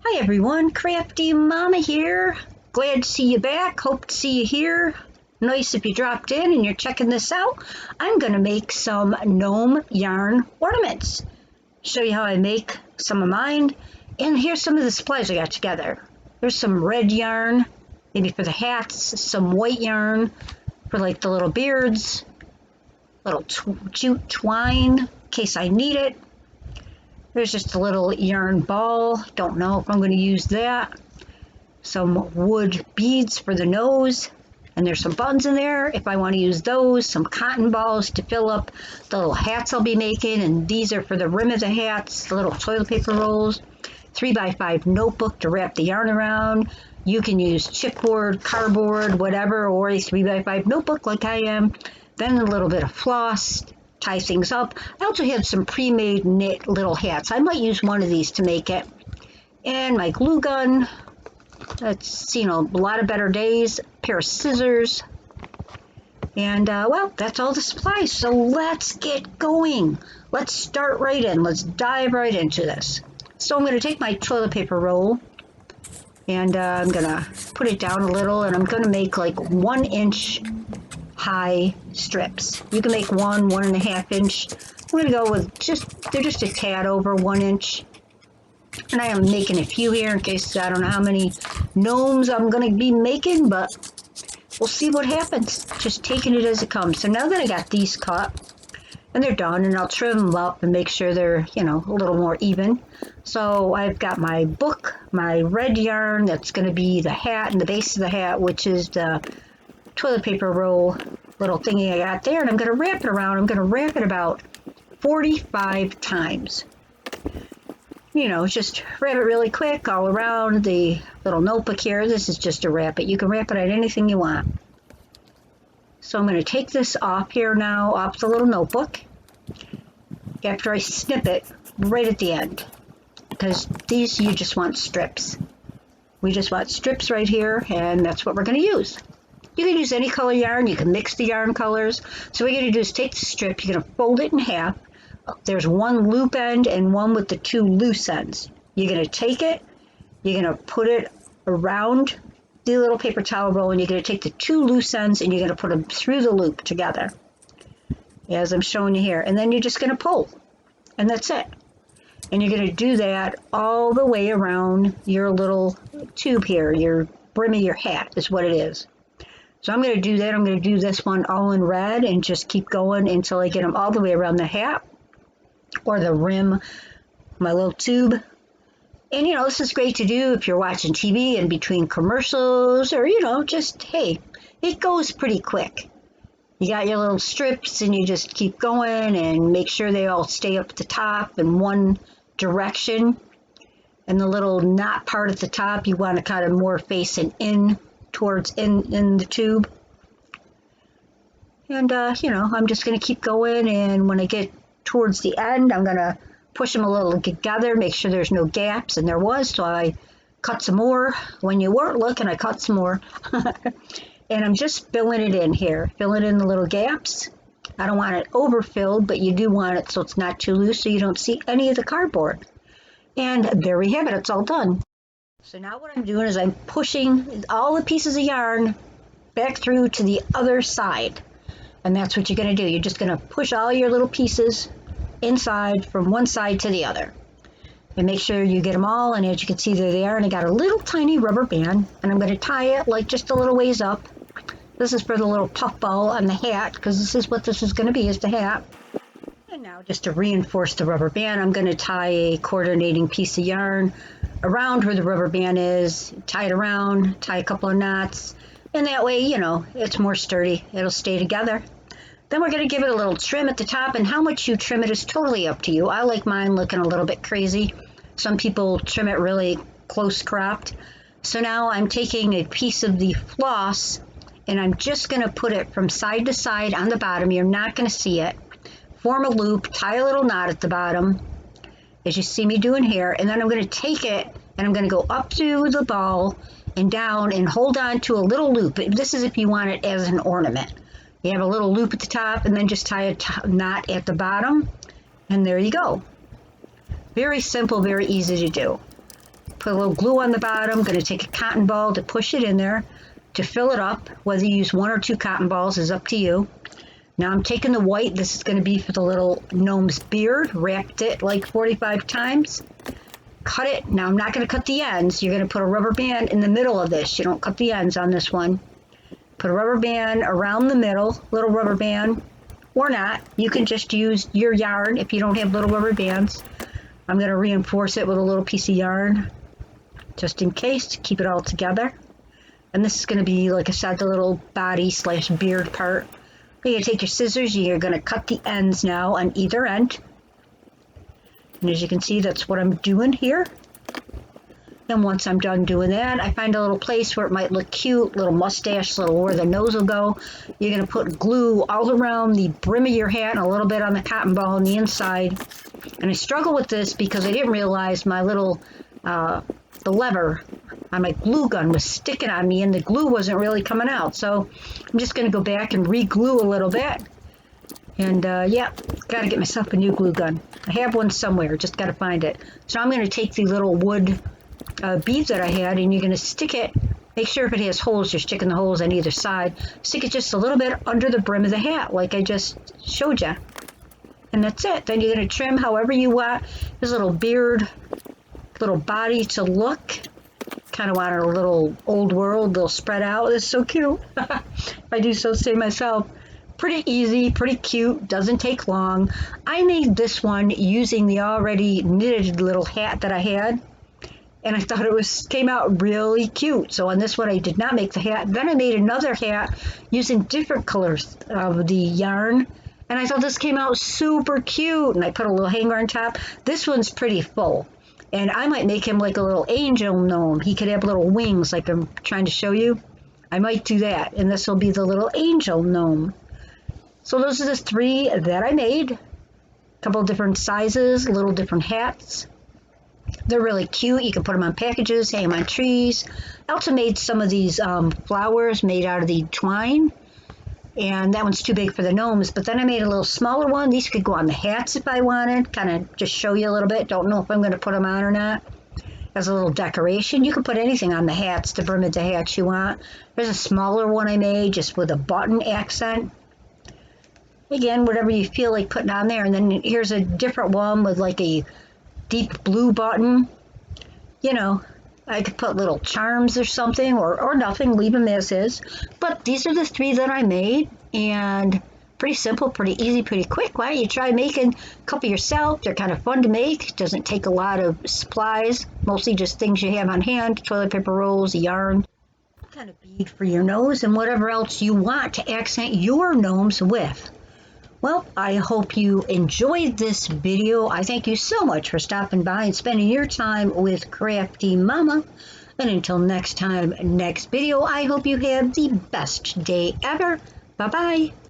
Hi everyone, CraftyMama here. Glad to see you back. Hope to see you here. Nice if you dropped in and you're checking this out. I'm going to make some gnome yarn ornaments. Show you how I make some of mine. And here's some of the supplies I got together. There's some red yarn, maybe for the hats, some white yarn for like the little beards, little jute twine in case I need it. There's just a little yarn ball. Don't know if I'm going to use that. Some wood beads for the nose. And there's some buttons in there if I want to use those. Some cotton balls to fill up the little hats I'll be making. And these are for the rim of the hats, the little toilet paper rolls. 3x5 notebook to wrap the yarn around. You can use chipboard, cardboard, whatever, or a 3x5 notebook like I am. Then a little bit of floss. Tie things up. I also have some pre-made knit little hats. I might use one of these to make it. And my glue gun. That's seen a lot of better days. A pair of scissors. And well, that's all the supplies. So let's get going. Let's start right in. Let's dive right into this. So I'm going to take my toilet paper roll and I'm going to put it down a little, and I'm going to make like 1 inch high strips. You can make 1.5 inch. I'm going to go with they're just a tad over 1 inch. And I am making a few here in case I don't know how many gnomes I'm going to be making, but we'll see what happens. Just taking it as it comes. So now that I got these cut and they're done, and I'll trim them up and make sure they're, you know, a little more even. So I've got my book, my red yarn that's going to be the hat and the base of the hat, which is the toilet paper roll little thingy I got there, and I'm going to wrap it around. I'm going to wrap it about 45 times. You know, just wrap it really quick all around the little notebook here. This is just to wrap it. You can wrap it on anything you want. So I'm going to take this off here now, off the little notebook, after I snip it right at the end, because these you just want strips. We just want strips right here, and that's what we're going to use. You can use any color yarn. You can mix the yarn colors. So what you're going to do is take the strip. You're going to fold it in half. There's one loop end and one with the 2 loose ends. You're going to take it. You're going to put it around the little paper towel roll, and you're going to take the 2 loose ends and you're going to put them through the loop together, as I'm showing you here. And then you're just going to pull, and that's it. And you're going to do that all the way around your little tube here. Your brim of your hat is what it is. So I'm going to do that. I'm going to do this one all in red and just keep going until I get them all the way around the hat or the rim, my little tube. And, you know, this is great to do if you're watching TV in between commercials, or, you know, just, hey, it goes pretty quick. You got your little strips and you just keep going and make sure they all stay up at the top in one direction. And the little knot part at the top, you want to kind of more facing in towards in the tube. And you know, I'm just going to keep going, and when I get towards the end, I'm going to push them a little together, make sure there's no gaps, and there was, so I cut some more. When you weren't looking, I cut some more. And I'm just filling it in here, filling in the little gaps. I don't want it overfilled, but you do want it so it's not too loose, so you don't see any of the cardboard. And there we have it, it's all done. So now what I'm doing is I'm pushing all the pieces of yarn back through to the other side. And that's what you're going to do. You're just going to push all your little pieces inside from one side to the other. And make sure you get them all. And as you can see, there they are. And I got a little tiny rubber band. And I'm going to tie it like just a little ways up. This is for the little puff ball on the hat, because this is what this is going to be, is the hat. And now just to reinforce the rubber band, I'm going to tie a coordinating piece of yarn around where the rubber band is, tie it around, tie a couple of knots, and that way, you know, it's more sturdy. It'll stay together. Then we're going to give it a little trim at the top, and how much you trim it is totally up to you. I like mine looking a little bit crazy. Some people trim it really close cropped. So now I'm taking a piece of the floss, and I'm just going to put it from side to side on the bottom. You're not going to see it. Form a loop, tie a little knot at the bottom, as you see me doing here, and then I'm going to take it and I'm going to go up to the ball and down and hold on to a little loop. This is if you want it as an ornament. You have a little loop at the top and then just tie a knot at the bottom, and there you go. Very simple, very easy to do. Put a little glue on the bottom. I'm going to take a cotton ball to push it in there to fill it up. Whether you use 1 or 2 cotton balls is up to you. Now I'm taking the white. This is going to be for the little gnome's beard. Wrapped it like 45 times. Cut it. Now I'm not going to cut the ends. You're going to put a rubber band in the middle of this. You don't cut the ends on this one. Put a rubber band around the middle, little rubber band, or not. You can just use your yarn if you don't have little rubber bands. I'm going to reinforce it with a little piece of yarn, just in case, to keep it all together. And this is going to be, like I said, the little body / beard part. You're going to take your scissors, you're going to cut the ends now on either end. And as you can see, that's what I'm doing here. Then once I'm done doing that, I find a little place where it might look cute, little mustache, little where the nose will go. You're going to put glue all around the brim of your hat and a little bit on the cotton ball on the inside. And I struggle with this because I didn't realize my little, the lever on my glue gun was sticking on me and the glue wasn't really coming out. So I'm just going to go back and re-glue a little bit. And yeah, got to get myself a new glue gun. I have one somewhere, just got to find it. So I'm going to take the little wood beads that I had, and you're going to stick it. Make sure if it has holes, you're sticking the holes on either side. Stick it just a little bit under the brim of the hat, like I just showed you. And that's it. Then you're going to trim however you want his little beard, little body to look. Kind of want it a little old world, little spread out. It's so cute. If I do so say myself. Pretty easy, pretty cute, doesn't take long. I made this one using the already knitted little hat that I had. And I thought it came out really cute. So on this one, I did not make the hat. Then I made another hat using different colors of the yarn. And I thought this came out super cute. And I put a little hanger on top. This one's pretty full. And I might make him like a little angel gnome. He could have little wings like I'm trying to show you. I might do that. And this will be the little angel gnome. So those are the 3 that I made. A couple of different sizes, little different hats. They're really cute. You can put them on packages, hang them on trees. I also made some of these flowers made out of the twine. And that one's too big for the gnomes. But then I made a little smaller one. These could go on the hats if I wanted. Kind of just show you a little bit. Don't know if I'm going to put them on or not. As a little decoration. You can put anything on the hats, the brim of the hats you want. There's a smaller one I made just with a button accent. Again, whatever you feel like putting on there. And then here's a different one with like a deep blue button. You know, I could put little charms or something, or nothing, leave them as is. But these are the 3 that I made, and pretty simple, pretty easy, pretty quick. Why don't you try making a couple yourself? They're kind of fun to make. Doesn't take a lot of supplies, mostly just things you have on hand, toilet paper rolls, yarn, kind of bead for your nose, and whatever else you want to accent your gnomes with. Well, I hope you enjoyed this video. I thank you so much for stopping by and spending your time with CraftyMama. And until next time, next video, I hope you have the best day ever. Bye-bye.